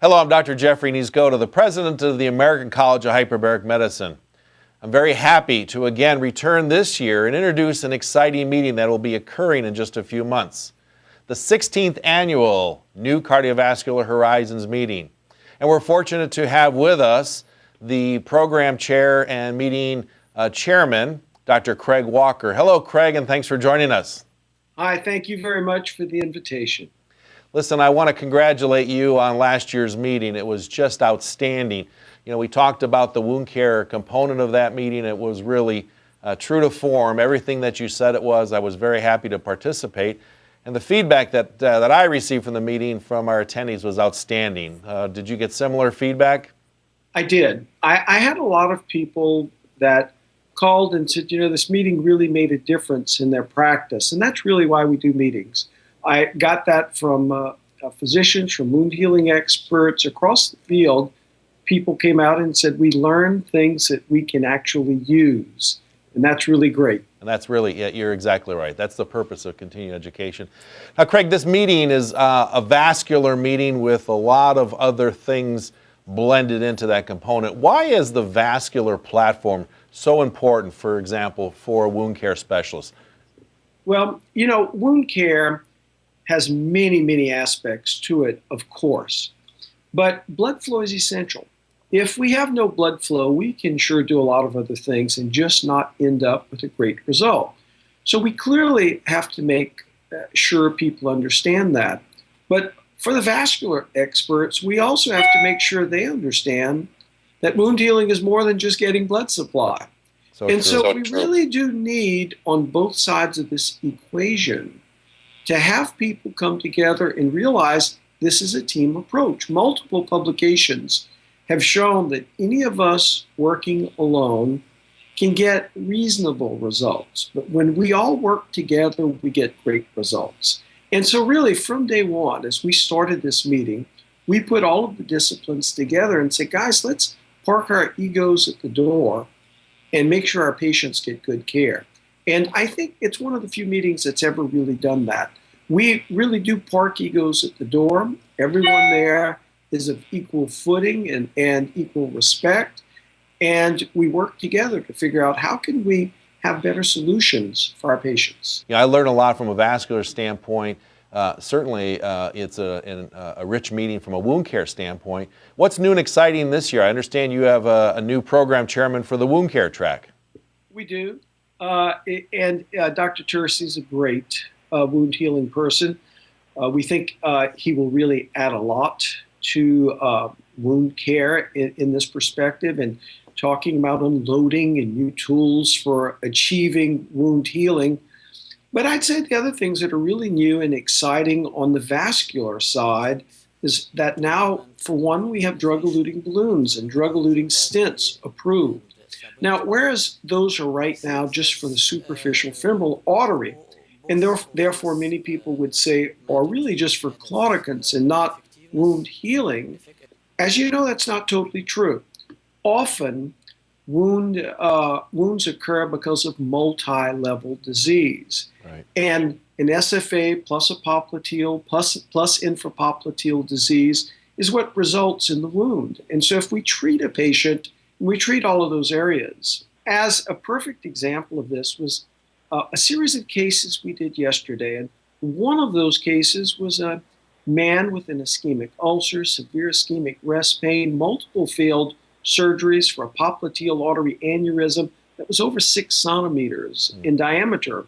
Hello, I'm Dr. Jeffrey Niesgoda, the president of the American College of Hyperbaric Medicine. I'm very happy to again return this year and introduce an exciting meeting that will be occurring in just a few months. The 16th annual New Cardiovascular Horizons meeting. And we're fortunate to have with us the program chair and meeting chairman, Dr. Craig Walker. Hello, Craig, and thanks for joining us. Hi, thank you very much for the invitation. Listen, I want to congratulate you on last year's meeting. It was just outstanding. You know, we talked about the wound care component of that meeting. It was really true to form. Everything that you said it was, I was very happy to participate. And the feedback that I received from the meeting from our attendees was outstanding. Did you get similar feedback? I did. I had a lot of people that called and said, you know, this meeting really made a difference in their practice. And that's really why we do meetings. I got that from physicians, from wound healing experts across the field. People came out and said, we learned things that we can actually use. And that's really great. And that's really, yeah, you're exactly right. That's the purpose of continuing education. Now, Craig, this meeting is a vascular meeting with a lot of other things blended into that component. Why is the vascular platform so important, for example, for a wound care specialist? Well, you know, wound care has many, many aspects to it, of course. But blood flow is essential. If we have no blood flow, we can sure do a lot of other things and just not end up with a great result. So we clearly have to make sure people understand that. But for the vascular experts, we also have to make sure they understand that wound healing is more than just getting blood supply. So we really do need, on both sides of this equation, to have people come together and realize this is a team approach. Multiple publications have shown that any of us working alone can get reasonable results. But when we all work together, we get great results. And so really from day one, as we started this meeting, we put all of the disciplines together and said, guys, let's park our egos at the door and make sure our patients get good care. And I think it's one of the few meetings that's ever really done that. We really do park egos at the door. Everyone there is of equal footing and equal respect. And we work together to figure out how can we have better solutions for our patients. Yeah, I learned a lot from a vascular standpoint. Certainly, it's a rich meeting from a wound care standpoint. What's new and exciting this year? I understand you have a new program chairman for the wound care track. We do. And Dr. Tercey is a great wound healing person. We think he will really add a lot to wound care in this perspective, and talking about unloading and new tools for achieving wound healing. But I'd say the other things that are really new and exciting on the vascular side is that now, for one, we have drug-eluting balloons and drug-eluting stents approved. Now, whereas those are right now just for the superficial femoral artery, and therefore many people would say are really just for claudicants and not wound healing, as you know, that's not totally true. Often, wounds occur because of multi-level disease. Right. And an SFA plus a popliteal plus infrapopliteal disease is what results in the wound. And so if we treat a patient, we treat all of those areas. As a perfect example of this was a series of cases we did yesterday. And one of those cases was a man with an ischemic ulcer, severe ischemic rest pain, multiple failed surgeries for a popliteal artery aneurysm that was over 6 centimeters in diameter.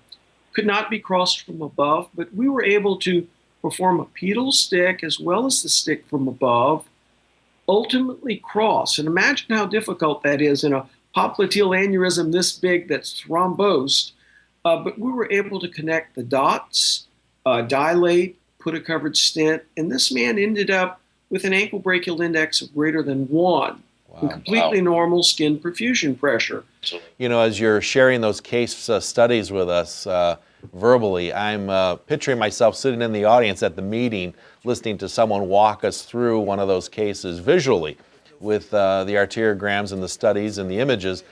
Could not be crossed from above, but we were able to perform a pedal stick as well as the stick from above, ultimately cross. And imagine how difficult that is in a popliteal aneurysm this big that's thrombosed. But we were able to connect the dots, dilate, put a covered stent, and this man ended up with an ankle brachial index of greater than 1. And completely normal skin perfusion pressure. You know, as you're sharing those case studies with us verbally, I'm picturing myself sitting in the audience at the meeting, listening to someone walk us through one of those cases visually with the arteriograms and the studies and the images,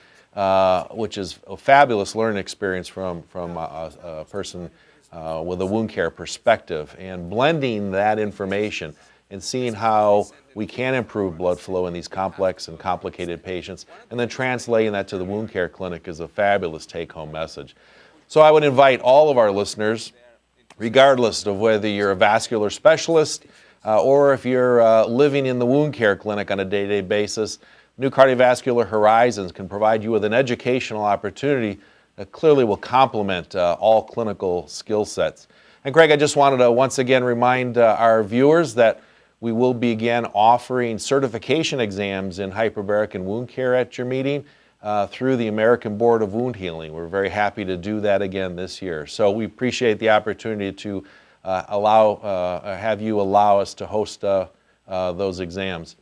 which is a fabulous learning experience from a person with a wound care perspective, and blending that information and seeing how we can improve blood flow in these complex and complicated patients, and then translating that to the wound care clinic is a fabulous take-home message. So I would invite all of our listeners, regardless of whether you're a vascular specialist or if you're living in the wound care clinic on a day-to-day basis, New Cardiovascular Horizons can provide you with an educational opportunity that clearly will complement all clinical skill sets. And Greg, I just wanted to once again remind our viewers that we will be again offering certification exams in hyperbaric and wound care at your meeting through the American Board of Wound Healing. We're very happy to do that again this year. So we appreciate the opportunity to have you allow us to host those exams.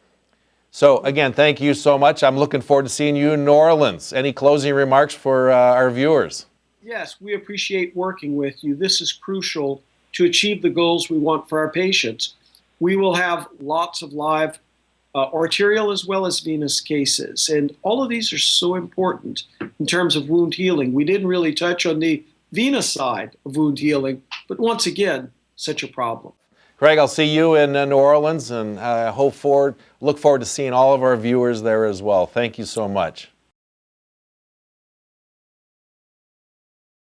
So again, thank you so much. I'm looking forward to seeing you in New Orleans. Any closing remarks for our viewers? Yes, we appreciate working with you. This is crucial to achieve the goals we want for our patients. We will have lots of live arterial as well as venous cases, and all of these are so important in terms of wound healing. We didn't really touch on the venous side of wound healing, but once again, such a problem. Greg, I'll see you in New Orleans, and look forward to seeing all of our viewers there as well. Thank you so much.